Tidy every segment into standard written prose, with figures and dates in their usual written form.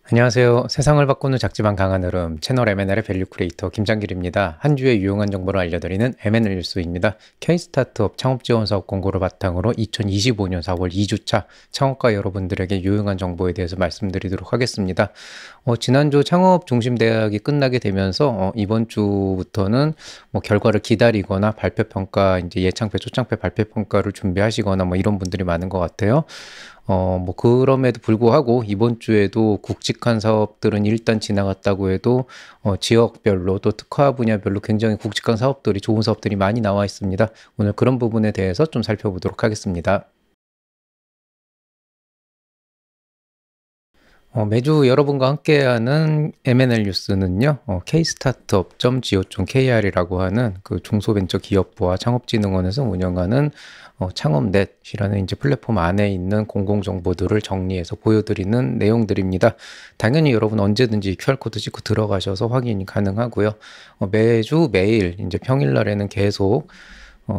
안녕하세요. 세상을 바꾸는 작지만 강한 흐름 채널 M&L의 밸류 크리에이터 김장길입니다. 한 주의 유용한 정보를 알려드리는 M&L 뉴스입니다. K-스타트업 창업지원사업 공고를 바탕으로 2025년 4월 2주차 창업가 여러분들에게 유용한 정보에 대해서 말씀드리도록 하겠습니다. 지난주 창업중심대학이 끝나게 되면서 이번 주부터는 결과를 기다리거나 발표평가, 이제 예창패, 초창패 발표평가를 준비하시거나 이런 분들이 많은 것 같아요. 그럼에도 불구하고 이번 주에도 굵직한 사업들은 일단 지나갔다고 해도 지역별로 또 특화 분야별로 굉장히 굵직한 사업들이 좋은 사업들이 많이 나와 있습니다. 오늘 그런 부분에 대해서 좀 살펴보도록 하겠습니다. 매주 여러분과 함께하는 M&L 뉴스는요, kstartup.co.kr이라고 하는 그 중소벤처기업부와 창업진흥원에서 운영하는 창업넷이라는 이제 플랫폼 안에 있는 공공정보들을 정리해서 보여드리는 내용들입니다. 당연히 여러분 언제든지 QR코드 찍고 들어가셔서 확인이 가능하고요. 매주 매일 이제 평일날에는 계속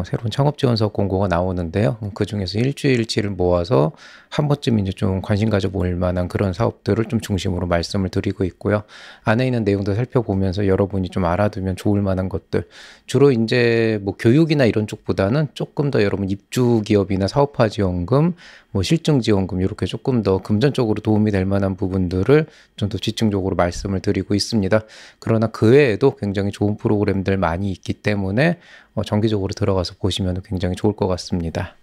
새로운 창업지원사업 공고가 나오는데요. 그 중에서 일주일치를 모아서 한 번쯤 이제 좀 관심 가져볼 만한 그런 사업들을 좀 중심으로 말씀을 드리고 있고요. 안에 있는 내용도 살펴보면서 여러분이 좀 알아두면 좋을 만한 것들. 주로 이제 교육이나 이런 쪽보다는 조금 더 여러분 입주 기업이나 사업화 지원금, 실증 지원금 이렇게 조금 더 금전적으로 도움이 될 만한 부분들을 좀 더 집중적으로 말씀을 드리고 있습니다. 그러나 그 외에도 굉장히 좋은 프로그램들 많이 있기 때문에 정기적으로 들어가서 보시면 굉장히 좋을 것 같습니다.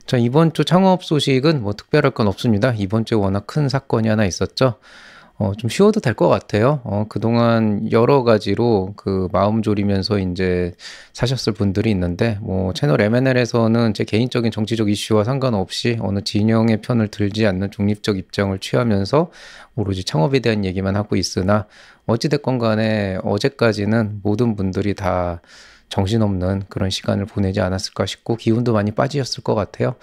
자, 이번 주 창업 소식은 특별할 건 없습니다. 이번 주에 워낙 큰 사건이 하나 있었죠. 좀 쉬워도 될 것 같아요. 그동안 여러 가지로 그 마음 졸이면서 이제 사셨을 분들이 있는데, 채널 M&L에서는 제 개인적인 정치적 이슈와 상관없이 어느 진영의 편을 들지 않는 중립적 입장을 취하면서 오로지 창업에 대한 얘기만 하고 있으나, 어찌됐건 간에 어제까지는 모든 분들이 다 정신없는 그런 시간을 보내지 않았을까 싶고, 기운도 많이 빠지셨을 것 같아요.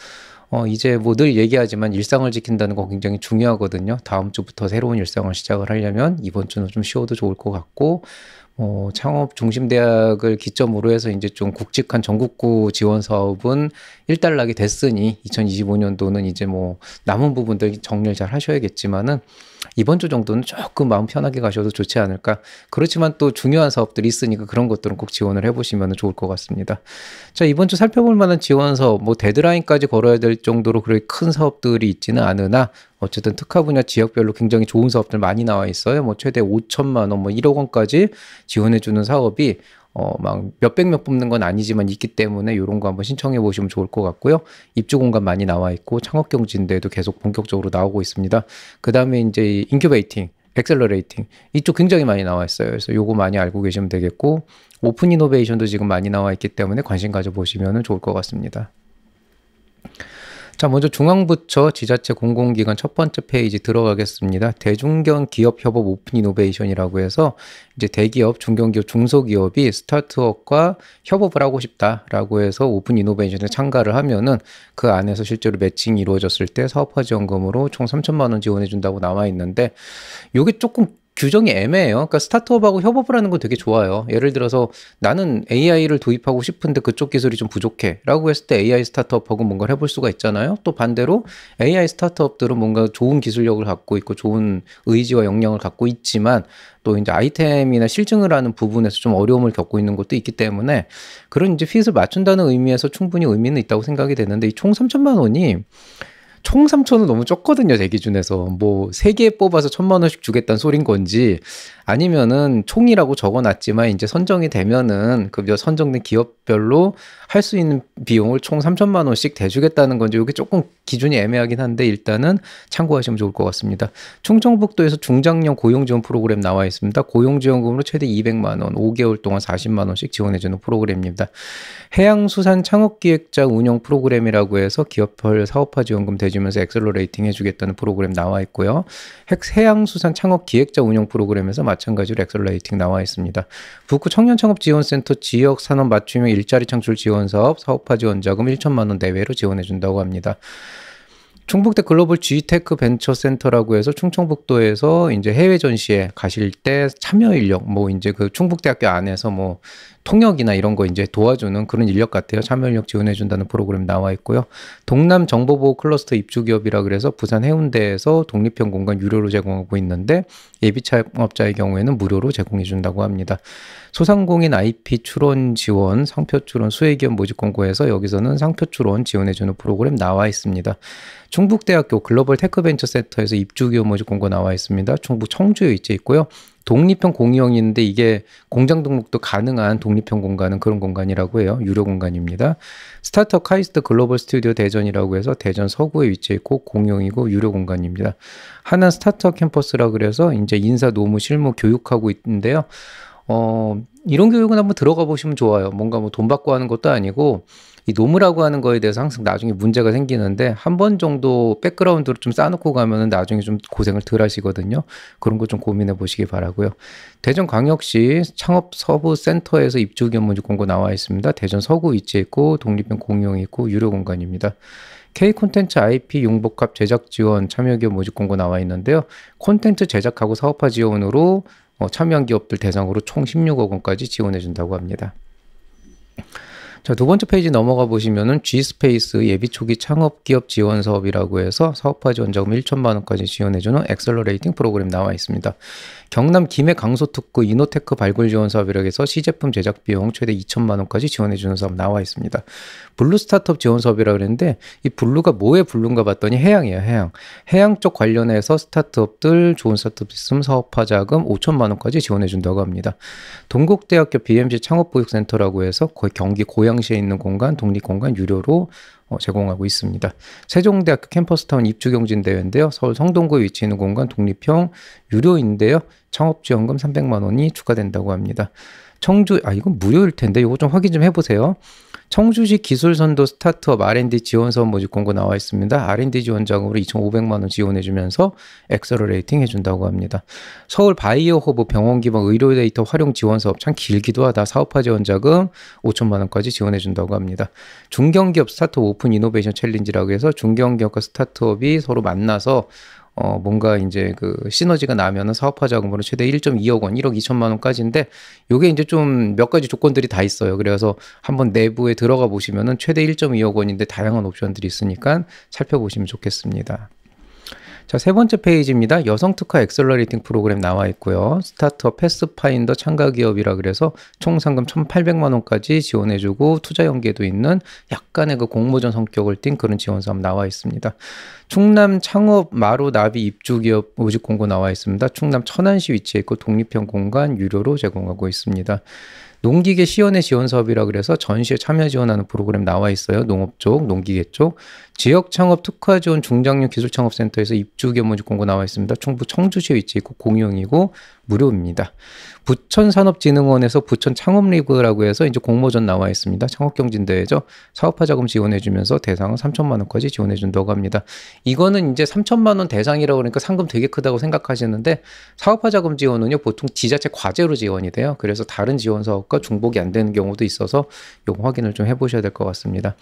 이제 늘 얘기하지만 일상을 지킨다는 거 굉장히 중요하거든요. 다음 주부터 새로운 일상을 시작을 하려면 이번 주는 좀 쉬어도 좋을 것 같고, 창업 중심대학을 기점으로 해서 이제 좀 굵직한 전국구 지원 사업은 일단락이 됐으니 2025년도는 이제 남은 부분들 정리를 잘 하셔야겠지만은 이번 주 정도는 조금 마음 편하게 가셔도 좋지 않을까. 그렇지만 또 중요한 사업들이 있으니까 그런 것들은 꼭 지원을 해보시면 좋을 것 같습니다. 자, 이번 주 살펴볼 만한 지원 사업, 데드라인까지 걸어야 될 정도로 그렇게 큰 사업들이 있지는 않으나 어쨌든 특화 분야 지역별로 굉장히 좋은 사업들 많이 나와 있어요. 최대 5천만 원, 1억 원까지 지원해주는 사업이 막 몇백 명 뽑는 건 아니지만 있기 때문에 이런 거 한번 신청해 보시면 좋을 것 같고요. 입주 공간 많이 나와 있고 창업 경진대도 계속 본격적으로 나오고 있습니다. 그 다음에 이제 인큐베이팅, 엑셀러레이팅 이쪽 굉장히 많이 나와 있어요. 그래서 요거 많이 알고 계시면 되겠고, 오픈 이노베이션도 지금 많이 나와 있기 때문에 관심 가져보시면 좋을 것 같습니다. 자, 먼저 중앙부처 지자체 공공기관 첫 번째 페이지 들어가겠습니다. 대중견 기업 협업 오픈 이노베이션이라고 해서 이제 대기업, 중견기업, 중소기업이 스타트업과 협업을 하고 싶다라고 해서 오픈 이노베이션에 참가를 하면은 그 안에서 실제로 매칭이 이루어졌을 때 사업화 지원금으로 총 3천만 원 지원해 준다고 나와 있는데, 요게 조금 규정이 애매해요. 그러니까 스타트업하고 협업을 하는 거 되게 좋아요. 예를 들어서 나는 AI를 도입하고 싶은데 그쪽 기술이 좀 부족해 라고 했을 때 AI 스타트업하고 뭔가를 해볼 수가 있잖아요. 또 반대로 AI 스타트업들은 뭔가 좋은 기술력을 갖고 있고 좋은 의지와 역량을 갖고 있지만 또 이제 아이템이나 실증을 하는 부분에서 좀 어려움을 겪고 있는 것도 있기 때문에 그런 이제 핏을 맞춘다는 의미에서 충분히 의미는 있다고 생각이 되는데, 이 총 3천만 원이 총 3천은 너무 적거든요, 제 기준에서. 3개 뽑아서 1,000만 원씩 주겠다는 소린 건지, 아니면은 총이라고 적어놨지만 이제 선정이 되면은 그 선정된 기업별로 할 수 있는 비용을 총 3천만 원씩 대주겠다는 건지, 이게 조금 기준이 애매하긴 한데 일단은 참고하시면 좋을 것 같습니다. 충청북도에서 중장년 고용지원 프로그램 나와 있습니다. 고용지원금으로 최대 200만 원, 5개월 동안 40만 원씩 지원해주는 프로그램입니다. 해양수산 창업기획자 운영 프로그램이라고 해서 기업별 사업화 지원금 대주면서 엑셀러레이팅 해주겠다는 프로그램 나와 있고요. 해양수산 창업기획자 운영 프로그램에서 마찬가지로 엑셀러레이팅 나와 있습니다. 북구 청년창업지원센터 지역산업 맞춤형 일자리 창출 지원사업 사업화 지원자금 1천만 원 내외로 지원해준다고 합니다. 충북대 글로벌 G테크 벤처센터라고 해서 충청북도에서 이제 해외 전시회 가실 때 참여 인력, 이제 그 충북대학교 안에서 통역이나 이런 거 이제 도와주는 그런 인력 같아요. 참여 인력 지원해준다는 프로그램 나와 있고요. 동남 정보보호 클러스터 입주 기업이라 그래서 부산 해운대에서 독립형 공간 유료로 제공하고 있는데 예비 창업자의 경우에는 무료로 제공해준다고 합니다. 소상공인 IP 출원 지원, 상표 출원 수혜기업 모집 공고에서 여기서는 상표 출원 지원해주는 프로그램 나와 있습니다. 충북대학교 글로벌 테크벤처센터에서 입주기업 모집 공고 나와 있습니다. 충북 청주에 위치해 있고요. 독립형 공유형인데 이게 공장 등록도 가능한 독립형 공간은 그런 공간이라고 해요. 유료 공간입니다. 스타트업 카이스트 글로벌 스튜디오 대전이라고 해서 대전 서구에 위치해 있고 공용이고 유료 공간입니다. 하나 스타트업 캠퍼스라 그래서 이제 인사, 노무, 실무 교육하고 있는데요. 이런 교육은 한번 들어가 보시면 좋아요. 뭔가 뭐 돈 받고 하는 것도 아니고 이 노무라고 하는 거에 대해서 항상 나중에 문제가 생기는데 한 번 정도 백그라운드로 좀 쌓아놓고 가면은 나중에 좀 고생을 덜 하시거든요. 그런 거 좀 고민해 보시기 바라고요. 대전광역시 창업서부센터에서 입주기업 모집 공고 나와 있습니다. 대전 서구 위치에 있고 독립형 공용이 있고 유료 공간입니다. K콘텐츠 IP 융복합 제작 지원 참여기업 모집 공고 나와 있는데요. 콘텐츠 제작하고 사업화 지원으로 참여한 기업들 대상으로 총 16억 원까지 지원해 준다고 합니다. 자, 두 번째 페이지 넘어가 보시면은 G스페이스 예비 초기 창업 기업 지원 사업이라고 해서 사업화 지원 자금 1천만 원까지 지원해주는 엑셀러레이팅 프로그램 나와 있습니다. 경남 김해 강소특구 이노테크 발굴 지원 사업이라고 해서 시제품 제작 비용 최대 2천만 원까지 지원해주는 사업 나와 있습니다. 블루 스타트업 지원 사업이라고 그랬는데 이 블루가 뭐의 블루인가 봤더니 해양이에요. 해양. 해양 쪽 관련해서 스타트업들 좋은 스타트업 있으면 사업화 자금 5천만 원까지 지원해준다고 합니다. 동국대학교 BMC 창업보육센터라고 해서 거의 경기 고양시에 있는 공간, 독립공간 유료로 제공하고 있습니다. 세종대학교 캠퍼스타운 입주경진대회인데요. 서울 성동구에 위치해 있는 공간 독립형 유료인데요. 창업지원금 300만 원이 추가된다고 합니다. 청주, 이건 무료일 텐데 이거 좀 확인 좀 해보세요. 청주시 기술선도 스타트업 R&D 지원사업 모집 공고 나와 있습니다. R&D 지원 자금으로 2,500만 원 지원해주면서 엑셀러레이팅 해준다고 합니다. 서울 바이오 허브 병원 기반 의료 데이터 활용 지원 사업 참 길기도 하다. 사업화 지원 자금 5천만 원까지 지원해준다고 합니다. 중견기업 스타트업 오픈 이노베이션 챌린지라고 해서 중견기업과 스타트업이 서로 만나서 뭔가 이제 그 시너지가 나면은 사업화 자금으로 최대 1.2억 원, 1억 2천만 원까지인데 요게 이제 좀 몇 가지 조건들이 다 있어요. 그래서 한번 내부에 들어가 보시면은 최대 1.2억 원인데 다양한 옵션들이 있으니까 살펴보시면 좋겠습니다. 자, 세 번째 페이지입니다. 여성 특화 엑셀러레이팅 프로그램 나와 있고요. 스타트업 패스파인더 참가 기업이라 그래서 총 상금 1,800만 원까지 지원해주고 투자 연계도 있는 약간의 그 공모전 성격을 띤 그런 지원 사업 나와 있습니다. 충남 창업 마루 나비 입주 기업 모집 공고 나와 있습니다. 충남 천안시 위치해 있고 독립형 공간 유료로 제공하고 있습니다. 농기계 시연의 지원 사업이라 그래서 전시에 참여 지원하는 프로그램 나와 있어요. 농업 쪽, 농기계 쪽. 지역 창업 특화 지원 중장년 기술 창업센터에서 입주 기업 모집 공고 나와 있습니다. 충북 청주시에 위치해 있고 공용이고 무료입니다. 부천산업진흥원에서 부천 창업리그라고 해서 이제 공모전 나와 있습니다. 창업경진대회죠. 사업화 자금 지원해주면서 대상은 3천만 원까지 지원해준다고 합니다. 이거는 이제 3천만 원 대상이라고 그러니까 상금 되게 크다고 생각하시는데 사업화 자금 지원은요 보통 지자체 과제로 지원이 돼요. 그래서 다른 지원 사업과 중복이 안 되는 경우도 있어서 요거 확인을 좀 해보셔야 될 것 같습니다.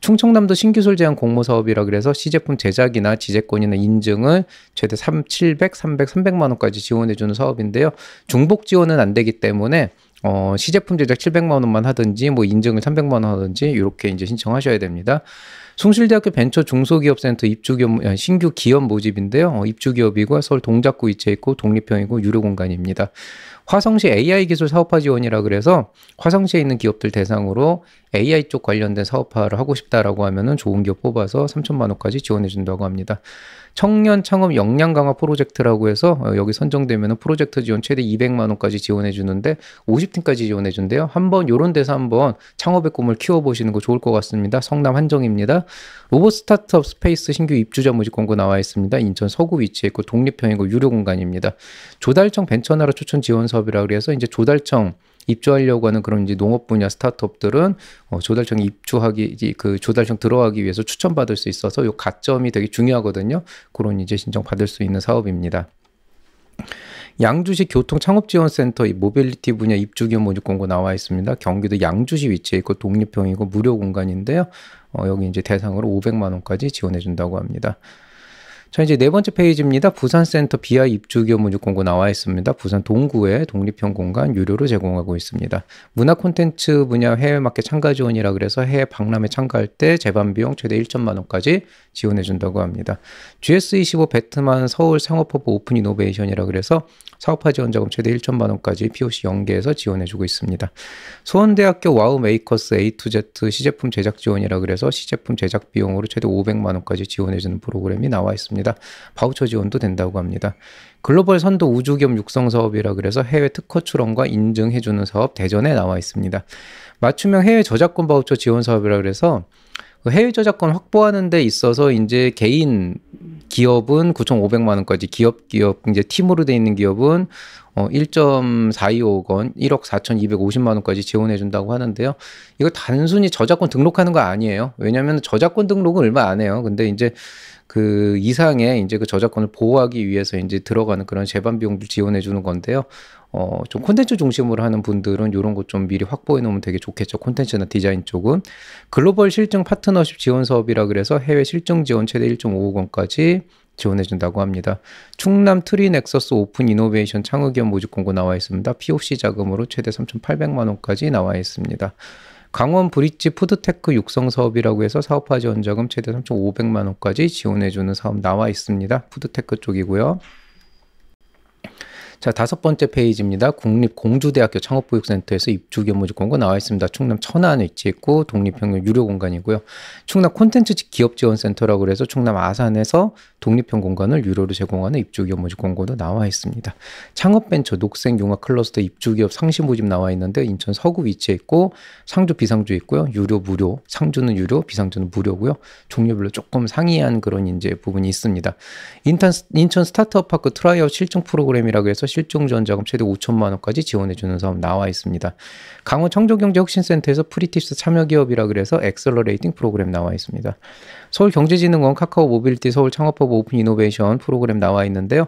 충청남도 신기술 제한 공모 사업이라 그래서 시제품 제작이나 지재권이나 인증을 최대 700, 300, 300만 원까지 지원해주는 사업인데요. 중복 지원은 안 되기 때문에 시제품 제작 700만 원만 하든지 뭐 인증을 300만 원 하든지 이렇게 이제 신청하셔야 됩니다. 숭실대학교 벤처 중소기업센터 신규 기업 모집인데요. 입주기업이고 서울 동작구 위치해 있고 독립형이고 유료 공간입니다. 화성시 AI 기술 사업화 지원이라 그래서 화성시에 있는 기업들 대상으로 AI 쪽 관련된 사업화를 하고 싶다라고 하면은 좋은 기업 뽑아서 3천만 원까지 지원해 준다고 합니다. 청년 창업 역량 강화 프로젝트라고 해서 여기 선정되면 프로젝트 지원 최대 200만 원까지 지원해 주는데 50팀까지 지원해 준대요. 한번 요런 데서 한번 창업의 꿈을 키워보시는 거 좋을 것 같습니다. 성남 한정입니다. 로봇 스타트업 스페이스 신규 입주자 모집 공고 나와 있습니다. 인천 서구 위치에 있고 독립형이고 유료 공간입니다. 조달청 벤처나라 추천 지원 사업이라 그래서 이제 조달청 입주하려고 하는 그런 이제 농업 분야 스타트업들은 조달청에 조달청 들어가기 위해서 추천받을 수 있어서 요 가점이 되게 중요하거든요. 그런 이제 신청 받을 수 있는 사업입니다. 양주시 교통창업지원센터 모빌리티 분야 입주기업 모집 공고 나와 있습니다. 경기도 양주시 위치에 있고 독립형이고 무료 공간인데요. 여기 이제 대상으로 500만 원까지 지원해 준다고 합니다. 자, 이제 네 번째 페이지입니다. 부산센터 BI 입주 기업 모집 공고 나와 있습니다. 부산 동구에 독립형 공간 유료로 제공하고 있습니다. 문화 콘텐츠 분야 해외 마켓 참가 지원이라 그래서 해외 박람회 참가할 때 제반 비용 최대 1천만 원까지 지원해 준다고 합니다. GS25 배트만 서울 상업허브 오픈 이노베이션이라 그래서 사업화 지원 자금 최대 1천만 원까지 POC 연계해서 지원해 주고 있습니다. 수원대학교 와우 메이커스 A2Z 시제품 제작 지원이라 그래서 시제품 제작 비용으로 최대 500만 원까지 지원해 주는 프로그램이 나와 있습니다. 바우처 지원도 된다고 합니다. 글로벌 선도 우주기업 육성 사업이라 그래서 해외 특허 출원과 인증해 주는 사업 대전에 나와 있습니다. 맞춤형 해외 저작권 바우처 지원 사업이라 그래서 해외 저작권 확보하는 데 있어서 이제 개인 기업은 9,500만 원까지 기업 이제 팀으로 돼 있는 기업은 1.425억 원, 1억 4,250만 원까지 지원해 준다고 하는데요. 이거 단순히 저작권 등록하는 거 아니에요. 왜냐하면 저작권 등록은 얼마 안 해요. 근데 이제 그 이상의 이제 그 저작권을 보호하기 위해서 이제 들어가는 그런 제반 비용들 지원해 주는 건데요. 좀 콘텐츠 중심으로 하는 분들은 이런 거 좀 미리 확보해 놓으면 되게 좋겠죠. 콘텐츠나 디자인 쪽은. 글로벌 실증 파트너십 지원 사업이라 그래서 해외 실증 지원 최대 1.5억 원까지 지원해 준다고 합니다. 충남 트리 넥서스 오픈 이노베이션 창의기업 모집 공고 나와 있습니다. POC 자금으로 최대 3,800만 원까지 나와 있습니다. 강원 브릿지 푸드테크 육성 사업이라고 해서 사업화 지원 자금 최대 3,500만 원까지 지원해 주는 사업 나와 있습니다. 푸드테크 쪽이고요. 자, 다섯 번째 페이지입니다. 국립공주대학교 창업보육센터에서 입주기업 모집 공고 나와 있습니다. 충남 천안에 위치했고 독립형 유료 공간이고요. 충남 콘텐츠 기업지원센터라고 그래서 충남 아산에서 독립형 공간을 유료로 제공하는 입주기업 모집 공고도 나와 있습니다. 창업벤처 녹색융합 클러스터 입주기업 상시 모집 나와 있는데 인천 서구 위치했고 상주 비상주 있고요. 유료 무료, 상주는 유료, 비상주는 무료고요. 종류별로 조금 상이한 그런 이제 부분이 있습니다. 인천 스타트업 파크 트라이아웃 실증 프로그램이라고 해서 실증 지원 자금 최대 5천만 원까지 지원해 주는 사업 나와 있습니다. 강원 청정경제혁신센터에서 프리티스 참여기업이라 그래서 엑셀러레이팅 프로그램 나와 있습니다. 서울경제진흥원 카카오 모빌리티 서울 창업허브 오픈 이노베이션 프로그램 나와 있는데요.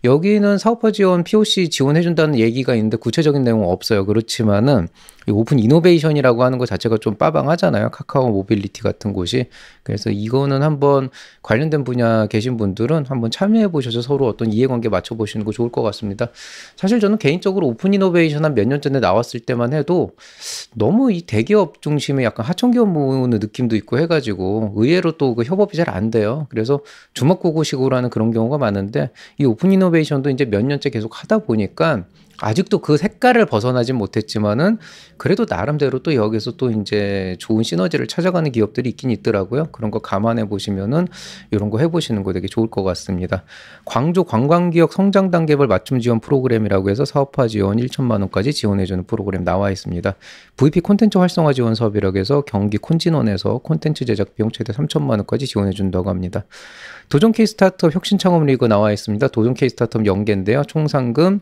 여기는 사업화 지원 POC 지원해 준다는 얘기가 있는데 구체적인 내용은 없어요. 그렇지만은 오픈 이노베이션이라고 하는 것 자체가 좀 빠방하잖아요. 카카오 모빌리티 같은 곳이. 그래서 이거는 한번 관련된 분야 계신 분들은 한번 참여해 보셔서 서로 어떤 이해관계 맞춰보시는 거 좋을 것 같습니다. 사실 저는 개인적으로 오픈 이노베이션 한 몇 년 전에 나왔을 때만 해도 너무 이 대기업 중심의 약간 하청기업 모으는 느낌도 있고 해가지고 의외로 또 그 협업이 잘 안 돼요. 그래서 주먹구구식으로 하는 그런 경우가 많은데 이 오픈 이노베이션도 이제 몇 년째 계속 하다 보니까 아직도 그 색깔을 벗어나진 못했지만은 그래도 나름대로 또 여기서 또 이제 좋은 시너지를 찾아가는 기업들이 있긴 있더라고요. 그런 거 감안해 보시면은 이런 거 해보시는 거 되게 좋을 것 같습니다. 광주 관광기업 성장 단계별 맞춤 지원 프로그램이라고 해서 사업화 지원 1천만 원까지 지원해주는 프로그램 나와 있습니다. VP 콘텐츠 활성화 지원 사업이라고 해서 경기 콘진원에서 콘텐츠 제작 비용 최대 3천만 원까지 지원해준다고 합니다. 도전 K 스타트업 혁신 창업 리그 나와 있습니다. 도전 K 스타트업 연계인데요. 총 상금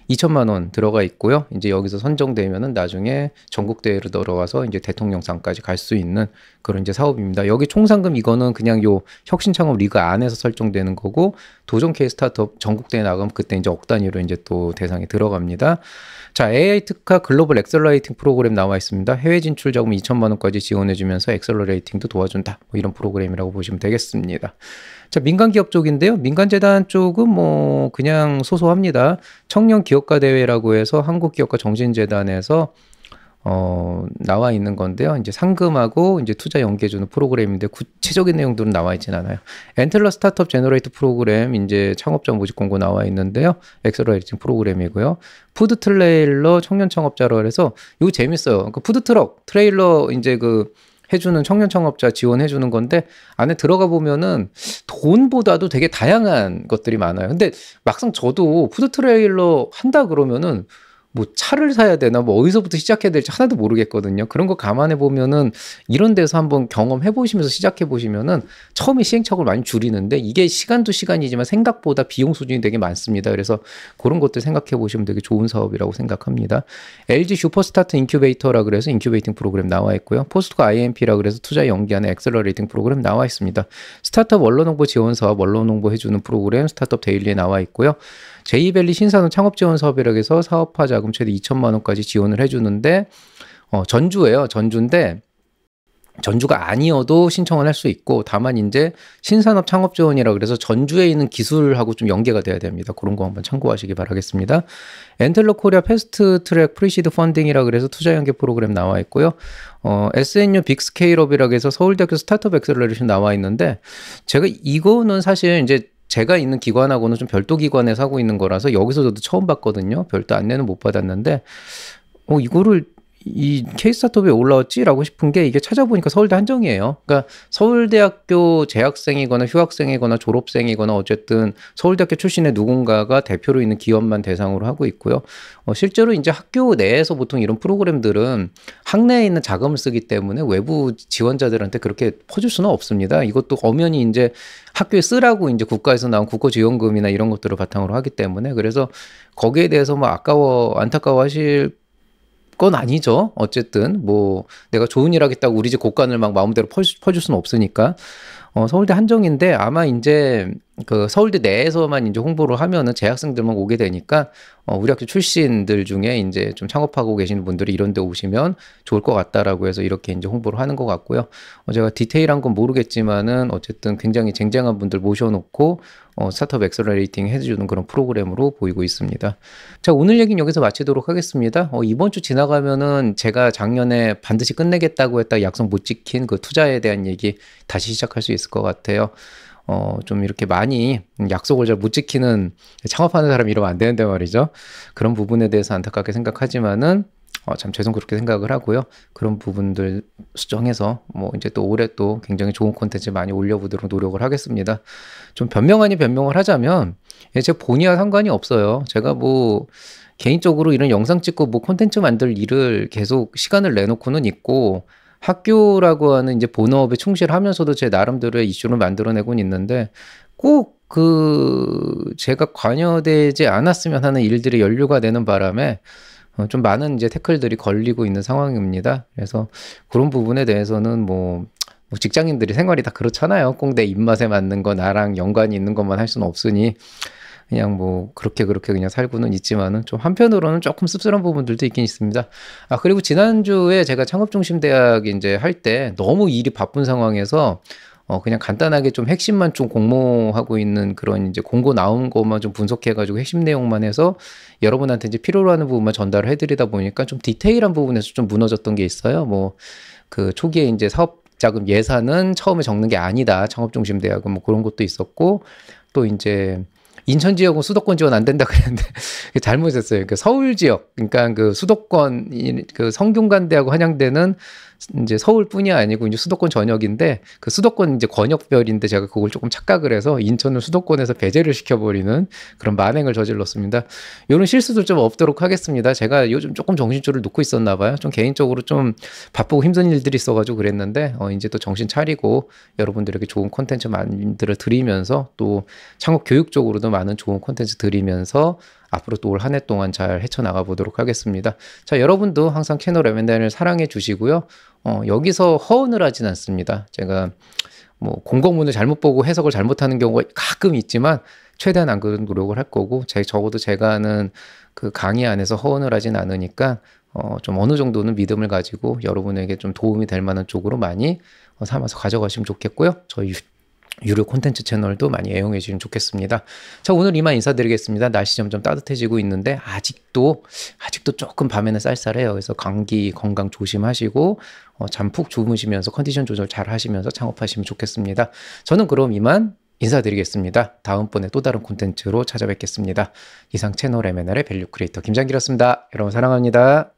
2천만 원 들어가 있고요. 이제 여기서 선정되면은 나중에 전국 대회로 들어가서 이제 대통령상까지 갈 수 있는 그런 이제 사업입니다. 여기 총 상금 이거는 그냥 요 혁신 창업 리그 안에서 설정되는 거고 도전 K 스타트업 전국 대회 나가면 그때 이제 억 단위로 이제 또 대상에 들어갑니다. 자, AI 특화 글로벌 엑셀러레이팅 프로그램 나와 있습니다. 해외 진출 자금 2천만 원까지 지원해주면서 엑셀러레이팅도 도와준다. 뭐 이런 프로그램이라고 보시면 되겠습니다. 자, 민간기업 쪽인데요. 민간재단 쪽은 뭐 그냥 소소합니다. 청년기업가 대회라고 해서 한국기업가 정신재단에서 나와 있는 건데요. 이제 상금하고 이제 투자 연계해주는 프로그램인데 구체적인 내용들은 나와 있진 않아요. 엔틀러 스타트업 제너레이트 프로그램 이제 창업자 모집 공고 나와 있는데요. 엑셀러레이팅 프로그램이고요. 푸드 트레일러 청년 창업자로 해서 이거 재밌어요. 그 푸드 트럭 트레일러 이제 그 해주는 청년 창업자 지원해주는 건데 안에 들어가 보면은 돈보다도 되게 다양한 것들이 많아요. 근데 막상 저도 푸드 트레일러 한다 그러면은 뭐 차를 사야 되나 뭐 어디서부터 시작해야 될지 하나도 모르겠거든요. 그런 거 감안해 보면은 이런 데서 한번 경험해 보시면서 시작해 보시면은 처음에 시행착오를 많이 줄이는데 이게 시간도 시간이지만 생각보다 비용 수준이 되게 많습니다. 그래서 그런 것들 생각해 보시면 되게 좋은 사업이라고 생각합니다. LG 슈퍼스타트 인큐베이터라 그래서 인큐베이팅 프로그램 나와 있고요. 포스트코 IMP라 그래서 투자 연계하는 엑셀러레이팅 프로그램 나와 있습니다. 스타트업 원로 홍보 지원 사업 원로 홍보 해주는 프로그램 스타트업 데일리에 나와 있고요. 제이밸리 신산업 창업 지원 사업이라고 해서 사업화 자금 최대 2천만 원까지 지원을 해주는데 전주예요. 전주인데 전주가 아니어도 신청을 할 수 있고, 다만 이제 신산업 창업 지원이라 그래서 전주에 있는 기술하고 좀 연계가 돼야 됩니다. 그런 거 한번 참고하시기 바라겠습니다. 엔텔러 코리아 패스트 트랙 프리시드 펀딩이라 그래서 투자 연계 프로그램 나와 있고요. SNU 빅스케일업이라 해서 서울대학교 스타트업 엑셀러레이션 나와 있는데, 제가 이거는 사실 이제 제가 있는 기관하고는 좀 별도 기관에서 하고 있는 거라서 여기서 저도 처음 봤거든요. 별도 안내는 못 받았는데, 이거를 이 K스타트업에 올라왔지라고 싶은 게, 이게 찾아보니까 서울대 한정이에요. 그러니까 서울대학교 재학생이거나 휴학생이거나 졸업생이거나 어쨌든 서울대학교 출신의 누군가가 대표로 있는 기업만 대상으로 하고 있고요. 실제로 이제 학교 내에서 보통 이런 프로그램들은 학내에 있는 자금을 쓰기 때문에 외부 지원자들한테 그렇게 퍼줄 수는 없습니다. 이것도 엄연히 이제 학교에 쓰라고 이제 국가에서 나온 국고지원금이나 이런 것들을 바탕으로 하기 때문에, 그래서 거기에 대해서 뭐 안타까워하실 건 아니죠. 어쨌든 뭐 내가 좋은 일 하겠다고 우리 집 곳간을 막 마음대로 퍼줄 수는 없으니까. 서울대 한정인데, 아마 이제 그 서울대 내에서만 이제 홍보를 하면은 재학생들만 오게 되니까, 우리 학교 출신들 중에 이제 좀 창업하고 계시는 분들이 이런 데 오시면 좋을 것 같다라고 해서 이렇게 이제 홍보를 하는 것 같고요. 제가 디테일한 건 모르겠지만은 어쨌든 굉장히 쟁쟁한 분들 모셔놓고 스타트업 엑셀러레이팅 해주는 그런 프로그램으로 보이고 있습니다. 자, 오늘 얘기는 여기서 마치도록 하겠습니다. 이번 주 지나가면은 제가 작년에 반드시 끝내겠다고 했다 약속 못 지킨 그 투자에 대한 얘기 다시 시작할 수 있을 것 같아요. 좀 이렇게 많이 약속을 잘 못 지키는, 창업하는 사람 이러면 안 되는데 말이죠. 그런 부분에 대해서 안타깝게 생각하지만은, 참 그렇게 생각을 하고요. 그런 부분들 수정해서 뭐 이제 또 올해 또 굉장히 좋은 콘텐츠 많이 올려보도록 노력을 하겠습니다. 좀 변명 변명을 하자면, 제 본의와 상관이 없어요. 제가 뭐 개인적으로 이런 영상 찍고 뭐 콘텐츠 만들 일을 계속 시간을 내놓고는 있고, 학교라고 하는 이제 본업에 충실하면서도 제 나름대로의 이슈를 만들어내고는 있는데, 꼭 제가 관여되지 않았으면 하는 일들이 연루가 되는 바람에 좀 많은 이제 태클들이 걸리고 있는 상황입니다. 그래서 그런 부분에 대해서는 뭐 직장인들이 생활이 다 그렇잖아요. 꼭 내 입맛에 맞는 거, 나랑 연관이 있는 것만 할 수는 없으니 그냥 뭐 그렇게 그냥 살고는 있지만은, 좀 한편으로는 조금 씁쓸한 부분들도 있긴 있습니다. 그리고 지난주에 제가 창업중심대학 이제 할 때 너무 일이 바쁜 상황에서 그냥 간단하게 좀 핵심만 좀 공모하고 있는 그런 이제 공고 나온 것만 좀 분석해가지고 핵심 내용만 해서 여러분한테 이제 필요로 하는 부분만 전달을 해드리다 보니까 좀 디테일한 부분에서 좀 무너졌던 게 있어요. 뭐 그 초기에 이제 사업자금 예산은 처음에 적는 게 아니다, 창업중심대학은 뭐 그런 것도 있었고, 또 이제 인천 지역은 수도권 지원 안 된다 그랬는데 잘못했어요. 그 서울 지역, 그러니까 그 수도권, 그 성균관대하고 한양대는 이제 서울뿐이 아니고 이제 수도권 전역인데, 그 수도권 이제 권역별인데 제가 그걸 조금 착각을 해서 인천을 수도권에서 배제를 시켜버리는 그런 만행을 저질렀습니다. 이런 실수도 좀 없도록 하겠습니다. 제가 요즘 조금 정신줄을 놓고 있었나 봐요. 좀 개인적으로 좀 바쁘고 힘든 일들이 있어가지고 그랬는데, 이제 또 정신 차리고 여러분들에게 좋은 콘텐츠 만들어 드리면서, 또 창업 교육 쪽으로도 많은 좋은 콘텐츠 드리면서 앞으로 또 올 한 해 동안 잘 헤쳐나가 보도록 하겠습니다. 자, 여러분도 항상 채널 M&A를 사랑해 주시고요. 여기서 허언을 하진 않습니다. 제가 뭐 공고문을 잘못 보고 해석을 잘못하는 경우가 가끔 있지만 최대한 안 그런 노력을 할 거고, 적어도 제가 하는 그 강의 안에서 허언을 하진 않으니까 좀 어느 정도는 믿음을 가지고 여러분에게 좀 도움이 될 만한 쪽으로 많이 삼아서 가져가시면 좋겠고요. 저희 유료 콘텐츠 채널도 많이 애용해 주시면 좋겠습니다. 자, 오늘 이만 인사드리겠습니다. 날씨 점점 따뜻해지고 있는데 아직도 조금 밤에는 쌀쌀해요. 그래서 감기 건강 조심하시고 잠 푹 주무시면서 컨디션 조절 잘 하시면서 창업하시면 좋겠습니다. 저는 그럼 이만 인사드리겠습니다. 다음번에 또 다른 콘텐츠로 찾아뵙겠습니다. 이상 채널 M&A의 밸류 크리에이터 김장길이었습니다. 여러분 사랑합니다.